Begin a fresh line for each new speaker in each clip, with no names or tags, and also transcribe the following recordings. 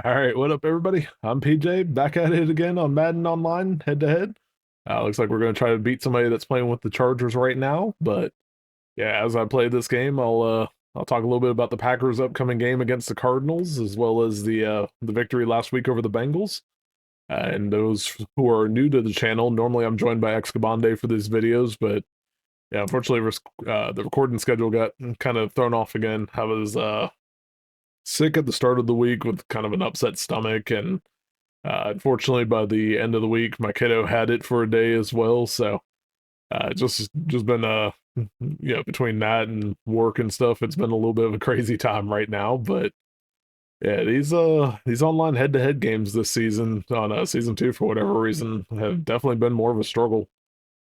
All right, what up, everybody? I'm PJ, back at it again on Madden Online, head to head. Looks like we're going to try to beat somebody that's playing with the Chargers right now. But yeah, as I play this game, I'll talk a little bit about the Packers' upcoming game against the Cardinals, as well as the victory last week over the Bengals. And those who are new to the channel, normally I'm joined by Excabande for these videos, but yeah, unfortunately, the recording schedule got kind of thrown off again. I was sick at the start of the week with kind of an upset stomach, and unfortunately, by the end of the week, my kiddo had it for a day as well. So just been between that and work and stuff, it's been a little bit of a crazy time right now. But yeah, these online head-to-head games this season on season two for whatever reason have definitely been more of a struggle.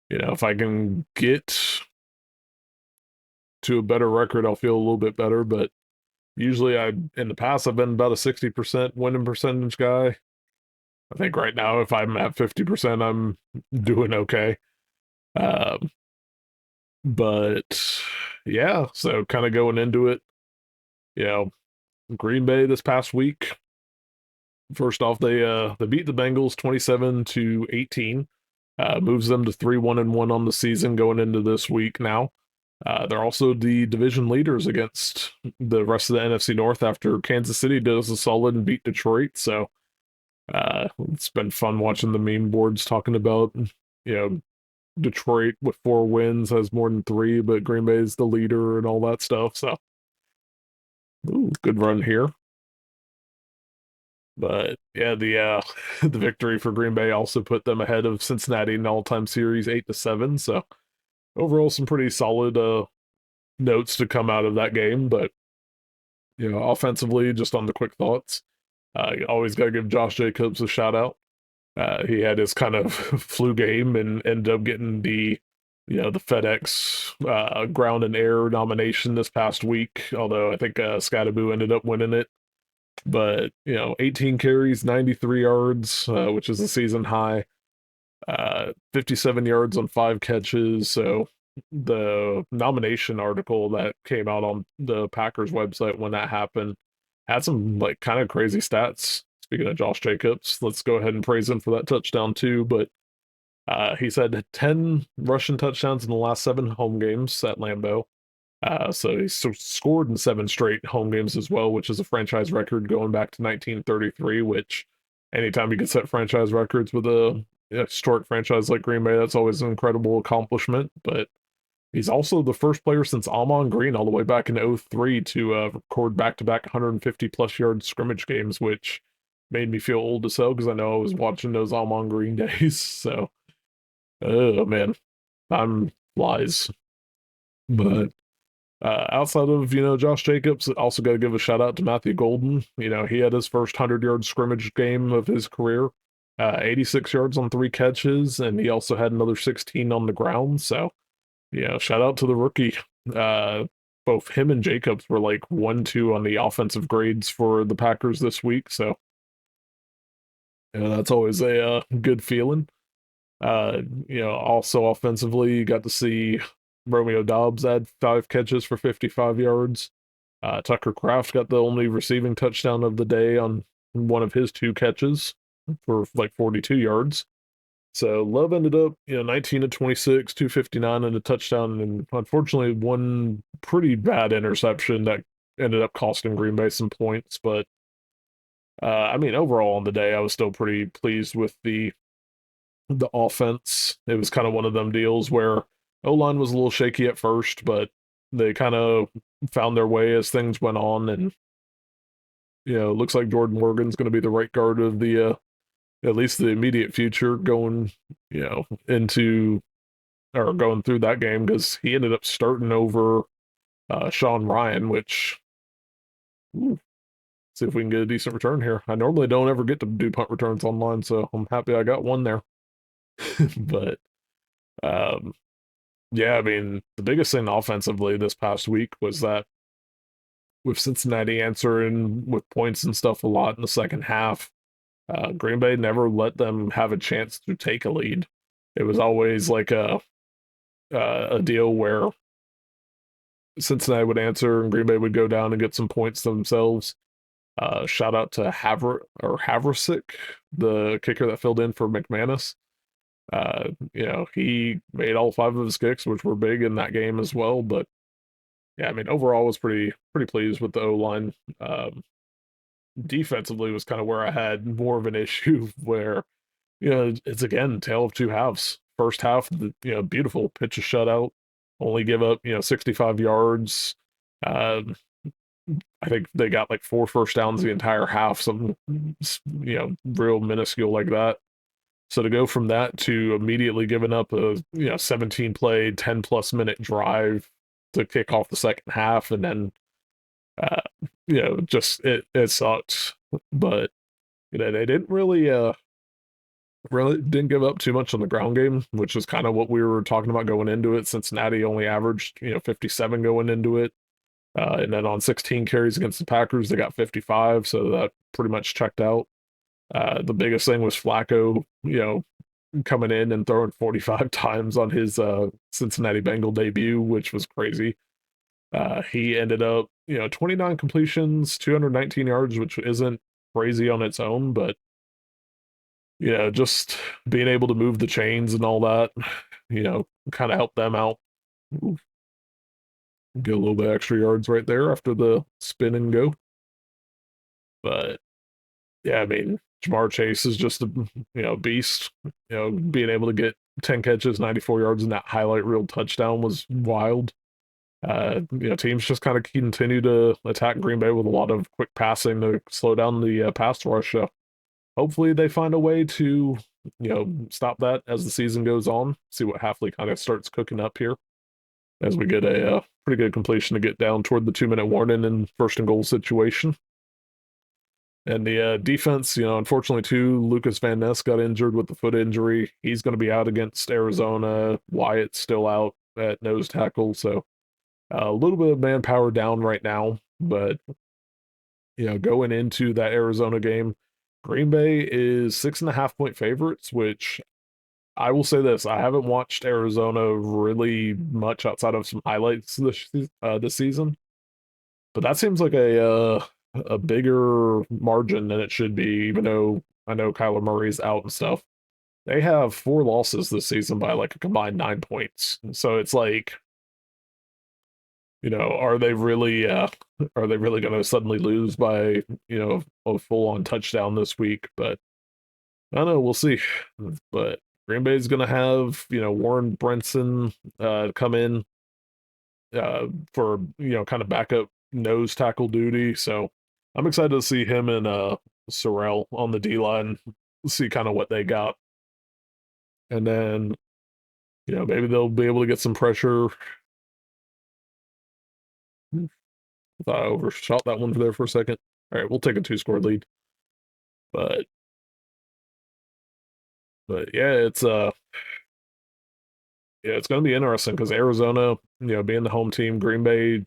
If I can get to a better record, I'll feel a little bit better. But usually, in the past I've been about a 60% winning percentage guy. I think right now, if I'm at 50%, I'm doing okay. Um, but yeah, so kind of going into it, you know, Green Bay this past week. First off, they beat the Bengals 27-18. Moves them to 3-1-1 on the season going into this week now. They're also the division leaders against the rest of the NFC North after Kansas City does a solid and beat Detroit. So it's been fun watching the meme boards talking about, you know, Detroit with 4 wins has more than three, but Green Bay is the leader and all that stuff. So, ooh, good run here. But yeah, the victory for Green Bay also put them ahead of Cincinnati in all-time series 8-7. So overall, some pretty solid notes to come out of that game. But offensively, just on the quick thoughts, you always got to give Josh Jacobs a shout out. He had his kind of flu game and ended up getting the FedEx ground and air nomination this past week. Although I think Scadaboo ended up winning it. But 18 carries, 93 yards, which is a season high. 57 yards on 5 catches. So the nomination article that came out on the Packers website when that happened had some like kind of crazy stats. Speaking of Josh Jacobs, let's go ahead and praise him for that touchdown too. But he's had 10 rushing touchdowns in the last 7 home games at Lambeau. So he's scored in 7 straight home games as well, which is a franchise record going back to 1933. Which, anytime you can set franchise records with a historic franchise like Green Bay, that's always an incredible accomplishment. But he's also the first player since Almon Green all the way back in '03 to record back-to-back 150 plus yard scrimmage games, which made me feel old as hell because I know I was watching those Almon Green days. So, oh man, time flies. But outside of Josh Jacobs, also got to give a shout out to Matthew Golden. He had his first 100-yard scrimmage game of his career, 86 yards on 3 catches, and he also had another 16 on the ground. So shout out to the rookie. Uh, Both him and Jacobs were like 1-2 on the offensive grades for the Packers this week. So that's always a good feeling. Also offensively, you got to see Romeo Dobbs had 5 catches for 55 yards. Tucker Kraft got the only receiving touchdown of the day on one of his 2 catches for like 42 yards. So Love ended up, 19 to 26, 259 and a touchdown, and unfortunately one pretty bad interception that ended up costing Green Bay some points. But I mean, overall on the day, I was still pretty pleased with the offense. It was kind of one of them deals where O-line was a little shaky at first, but they kind of found their way as things went on. And, it looks like Jordan Morgan's going to be the right guard of at least the immediate future going, into or going through that game because he ended up starting over Sean Ryan, which, ooh, see if we can get a decent return here. I normally don't ever get to do punt returns online, so I'm happy I got one there. But um, yeah, I mean, the biggest thing offensively this past week was that with Cincinnati answering with points and stuff a lot in the second half, Green Bay never let them have a chance to take a lead. It was always like a deal where Cincinnati would answer and Green Bay would go down and get some points themselves. Shout out to Havrasik, the kicker that filled in for McManus. He made all five of his kicks, which were big in that game as well. But yeah, I mean, overall, I was pretty pleased with the O line. Defensively was kind of where I had more of an issue, where it's again tale of two halves. First half, beautiful pitch a shutout, only give up 65 yards. Um, I think they got like 4 first downs the entire half, something real minuscule like that. So to go from that to immediately giving up a 17 play, 10 plus minute drive to kick off the second half, and then uh, just it sucks. But they didn't really didn't give up too much on the ground game, which is kind of what we were talking about going into it. Cincinnati only averaged 57 going into it. And then on 16 carries against the Packers, they got 55, so that pretty much checked out. The biggest thing was Flacco, coming in and throwing 45 times on his Cincinnati Bengal debut, which was crazy. He ended up, 29 completions, 219 yards, which isn't crazy on its own, but just being able to move the chains and all that, kind of helped them out. Ooh, get a little bit extra yards right there after the spin and go. But yeah, I mean, Jamar Chase is just a beast. Being able to get 10 catches, 94 yards, and that highlight reel touchdown was wild. Teams just kind of continue to attack Green Bay with a lot of quick passing to slow down the pass rush. Hopefully, they find a way to stop that as the season goes on. See what Halfley kind of starts cooking up here as we get a pretty good completion to get down toward the 2 minute warning and first and goal situation. And the defense, unfortunately, too, Lucas Van Ness got injured with the foot injury. He's going to be out against Arizona. Wyatt's still out at nose tackle. So a little bit of manpower down right now. But, going into that Arizona game, Green Bay is 6.5 point favorites, which I will say this: I haven't watched Arizona really much outside of some highlights this season, but that seems like a bigger margin than it should be. Even though I know Kyler Murray's out and stuff, they have 4 losses this season by like a combined 9 points. So it's like, are they really going to suddenly lose by a full on touchdown this week? But I don't know. We'll see. But Green Bay's going to have Warren Brinson come in for kind of backup nose tackle duty. So I'm excited to see him and Sorrell on the D line, see kind of what they got, and then maybe they'll be able to get some pressure. I thought I overshot that one there for a second. All right, we'll take a 2-score lead, but yeah, it's going to be interesting because Arizona, being the home team, Green Bay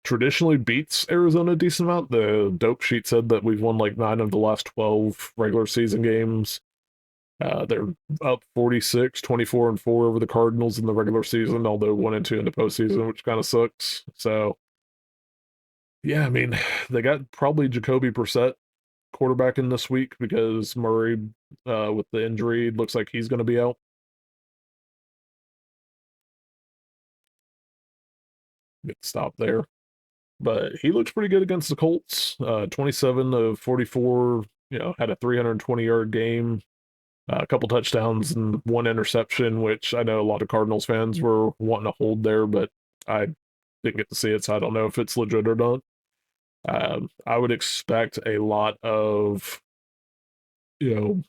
traditionally beats Arizona a decent amount. The dope sheet said that we've won like 9 of the last 12 regular season games. They're up 46, 24 and 4 over the Cardinals in the regular season, although 1 and 2 in the postseason, which kind of sucks. So, yeah, I mean, they got probably Jacoby Brissett quarterbacking this week because Murray, with the injury, looks like he's going to be out. Get stopped there. But he looks pretty good against the Colts. 27 of 44, had a 320-yard game, a couple touchdowns and 1 interception, which I know a lot of Cardinals fans were wanting to hold there, but I didn't get to see it, so I don't know if it's legit or not. I would expect a lot of, you know,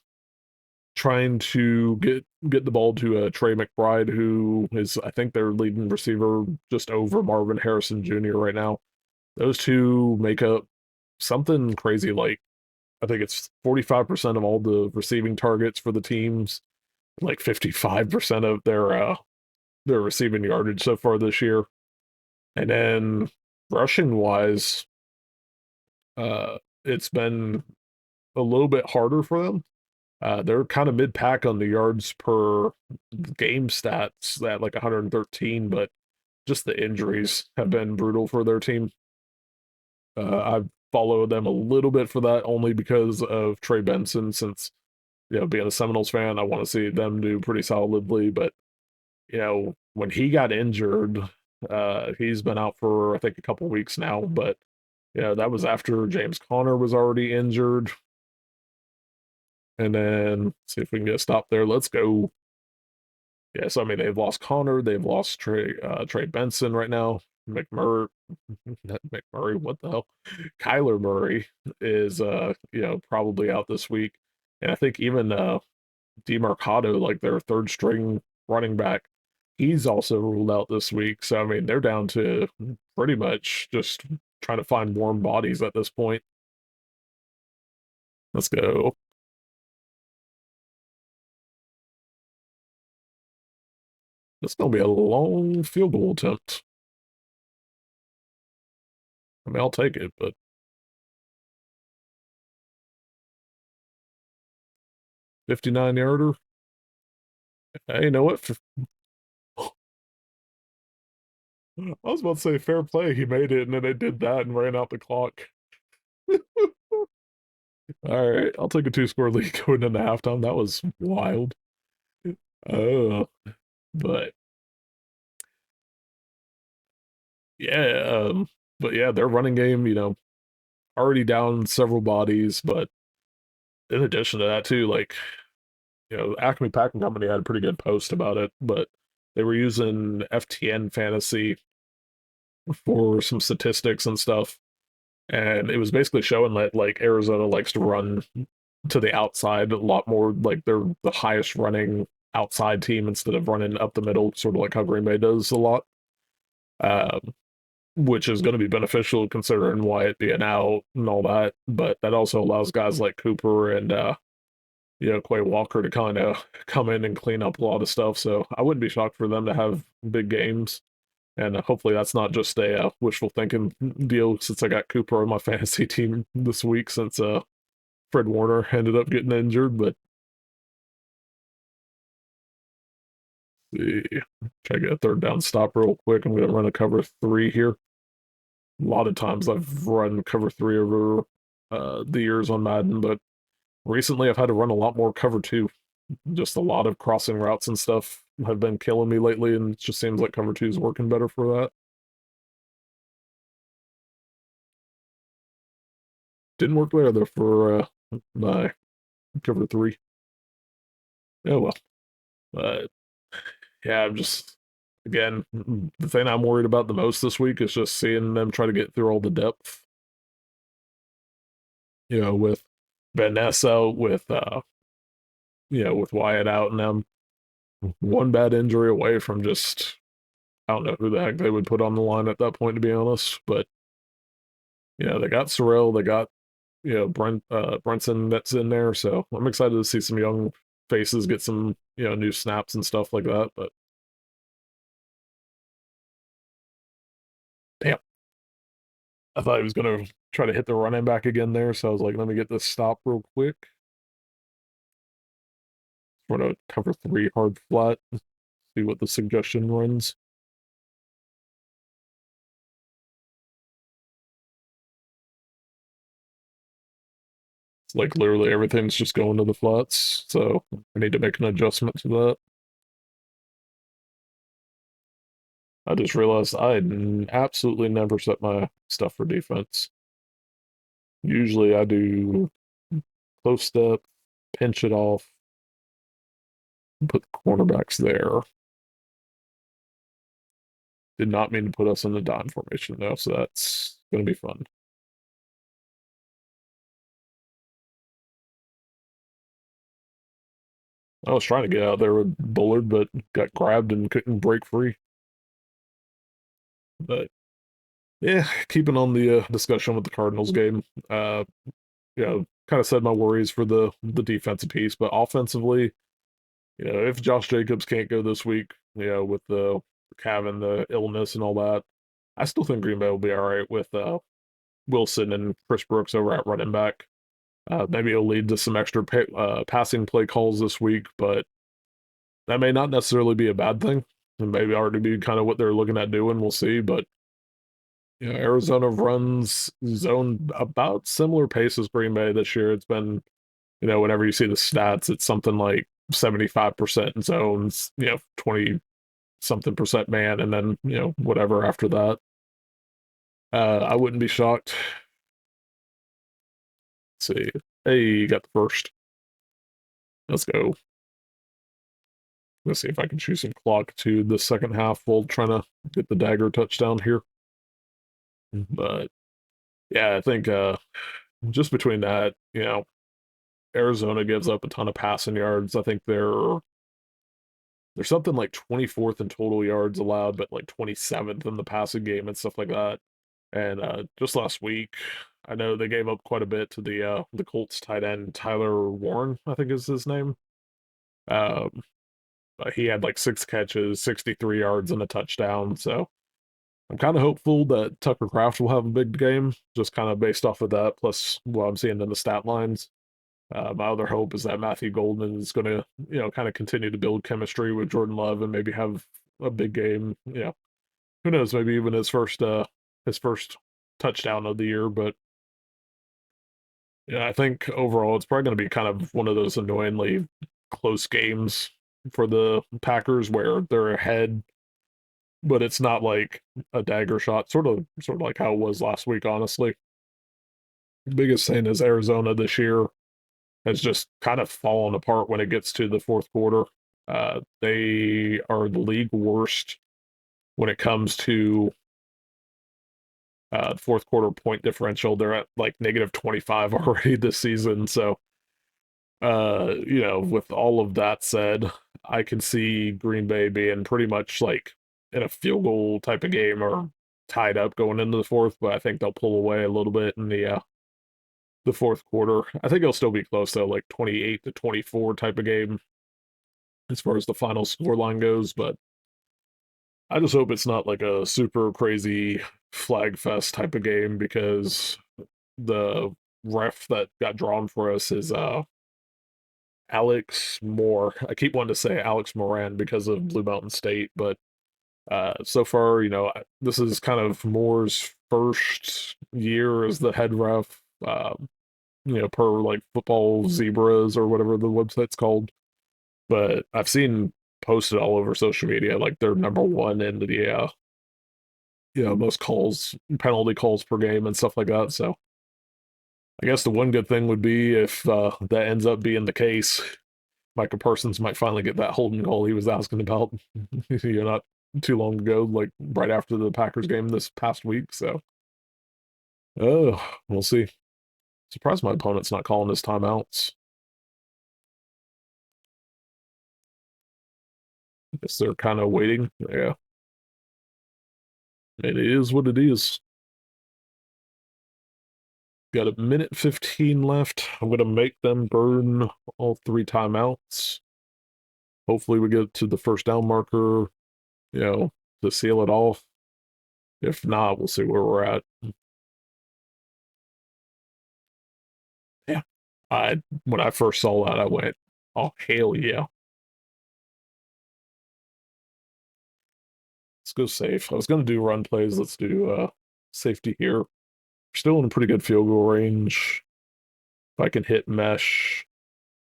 trying to get the ball to Trey McBride, who is, I think, their leading receiver, just over Marvin Harrison Jr. right now. Those two make up something crazy like, I think it's 45% of all the receiving targets for the teams, like 55% of their receiving yardage so far this year. And then rushing wise, it's been a little bit harder for them. They're kind of mid pack on the yards per game stats at like 113, but just the injuries have been brutal for their team. follow them a little bit for that, only because of Trey Benson. Since being a Seminoles fan, I want to see them do pretty solidly. But when he got injured, he's been out for I think a couple weeks now. But that was after James Conner was already injured. And then see if we can get a stop there. Let's go. Yeah, so I mean they've lost Connor, they've lost Trey Benson right now. McMurray, not McMurray, what the hell? Kyler Murray is probably out this week. And I think even DeMarcado, like their third string running back, he's also ruled out this week. So I mean they're down to pretty much just trying to find warm bodies at this point. Let's go. It's gonna be a long field goal attempt. I mean, I'll take it, but 59-yarder. Hey, you know what? I was about to say fair play. He made it, and then they did that and ran out the clock. All right, I'll take a two-score lead going into halftime. That was wild. Oh, but yeah, but yeah, their running game, already down several bodies, but in addition to that too, like Acme Packing Company had a pretty good post about it, but they were using FTN Fantasy for some statistics and stuff, and it was basically showing that like Arizona likes to run to the outside a lot more. Like they're the highest running outside team instead of running up the middle, sort of like how Green Bay does a lot. Um, which is going to be beneficial considering Wyatt being out and all that. But that also allows guys like Cooper and Quay Walker to kind of come in and clean up a lot of stuff. So I wouldn't be shocked for them to have big games. And hopefully that's not just a wishful thinking deal since I got Cooper on my fantasy team this week since Fred Warner ended up getting injured. But see, try to get a third down stop real quick. I'm going to run a cover three here. A lot of times I've run cover three over the years on Madden, but recently I've had to run a lot more cover two. Just a lot of crossing routes and stuff have been killing me lately, and it just seems like cover two is working better for that. Didn't work there though for my cover three. Oh well. But yeah, I'm just again the thing I'm worried about the most this week is just seeing them try to get through all the depth. With Vanessa, with Wyatt out and them, one bad injury away from just I don't know who the heck they would put on the line at that point, to be honest. But they got Sorrell, they got Brenson that's in there, so I'm excited to see some young faces get some new snaps and stuff like that. But damn, I thought he was gonna try to hit the running back again there, so I was like, let me get this stop real quick. Run a cover three hard flat, see what the suggestion runs. It's like literally everything's just going to the flats, so I need to make an adjustment to that. I just realized absolutely never set my stuff for defense. Usually I do close step, pinch it off, put the cornerbacks there. Did not mean to put us in the dime formation though, so that's going to be fun. I was trying to get out there with Bullard, but got grabbed and couldn't break free. But yeah, keeping on the discussion with the Cardinals game, kind of said my worries for the defensive piece, but offensively, if Josh Jacobs can't go this week, with the having the illness and all that, I still think Green Bay will be all right with Wilson and Chris Brooks over at running back. Maybe it'll lead to some extra passing play calls this week, but that may not necessarily be a bad thing. And maybe already be kind of what they're looking at doing. We'll see. But Arizona runs zone about similar pace as Green Bay this year. It's been, whenever you see the stats, it's something like 75% zones, 20 something percent man, and then, whatever after that. I wouldn't be shocked. Let's see. Hey, you got the first. Let's go. Let's see if I can shoot some clock to the second half while trying to get the dagger touchdown here. But yeah, I think just between that, Arizona gives up a ton of passing yards. I think they're something like 24th in total yards allowed, but like 27th in the passing game and stuff like that. And just last week, I know they gave up quite a bit to the Colts tight end Tyler Warren, I think is his name. Um, he had like 6 catches, 63 yards, and a touchdown. So I'm kind of hopeful that Tucker Kraft will have a big game, just kind of based off of that, plus what I'm seeing in the stat lines. My other hope is that Matthew Golden is going to, kind of continue to build chemistry with Jordan Love and maybe have a big game. Who knows? Maybe even his first touchdown of the year. But yeah, I think overall it's probably going to be kind of one of those annoyingly close games for the Packers where they're ahead, but it's not like a dagger shot. Sort of like how it was last week. Honestly, the biggest thing is Arizona this year has just kind of fallen apart when it gets to the fourth quarter. They are the league worst when it comes to fourth quarter point differential. They're at like negative 25 already this season. So, with all of that said, I can see Green Bay being pretty much like in a field goal type of game or tied up going into the fourth, but I think they'll pull away a little bit in the fourth quarter. I think it'll still be close though, like 28-24 type of game as far as the final score line goes, but I just hope it's not like a super crazy flag fest type of game because the ref that got drawn for us is Alex Moore. I keep wanting to say Alex Moran because of Blue Mountain State, but so far, this is kind of Moore's first year as the head ref. Per like football zebras or whatever the website's called. But I've seen posted all over social media like they're number one in the most calls, penalty calls per game and stuff like that. So I guess the one good thing would be if that ends up being the case, Micah Parsons might finally get that holding call he was asking about, not too long ago, like right after the Packers game this past week. So, oh, we'll see. Surprised my opponent's not calling his timeouts. I guess they're kind of waiting. Yeah, it is what it is. Got a minute 15 left. I'm going to make them burn all 3 timeouts. Hopefully, we get to the first down marker, to seal it off. If not, we'll see where we're at. Yeah. When I first saw that, I went, oh, hell yeah. Let's go safe. I was going to do run plays. Let's do safety here. Still in a pretty good field goal range. If I can hit mesh,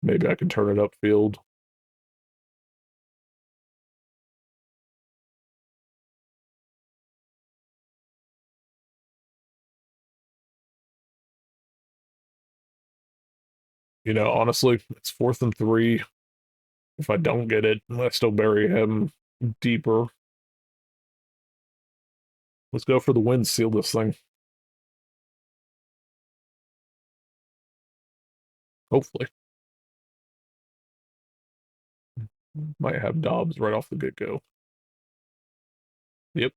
maybe I can turn it upfield. Honestly, it's 4th and 3. If I don't get it, I still bury him deeper. Let's go for the win, seal this thing. Hopefully. Might have Dobbs right off the get-go. Yep.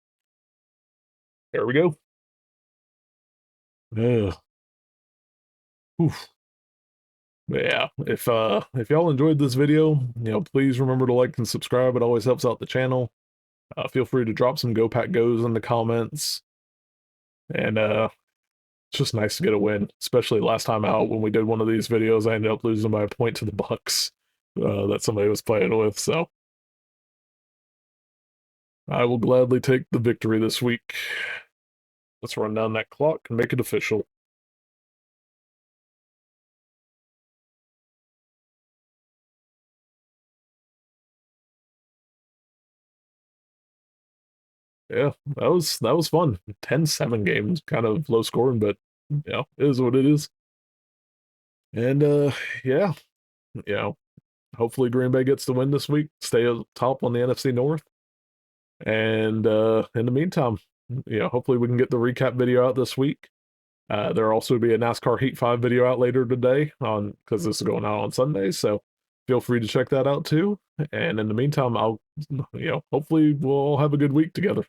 There we go. Ugh. Oof. But yeah, if y'all enjoyed this video, please remember to like and subscribe. It always helps out the channel. Feel free to drop some Go Pack Goes in the comments. And it's just nice to get a win, especially last time out when we did one of these videos. I ended up losing by a point to the Bucks that somebody was playing with. So I will gladly take the victory this week. Let's run down that clock and make it official. Yeah, that was fun. 10-7 games, kind of low scoring, but it is what it is. And yeah, you know, hopefully Green Bay gets the win this week, stay up top on the NFC North. And in the meantime, hopefully we can get the recap video out this week. There'll also be a NASCAR Heat 5 video out later today on because this is going out on Sunday, so feel free to check that out too. And in the meantime, I'll hopefully we'll all have a good week together.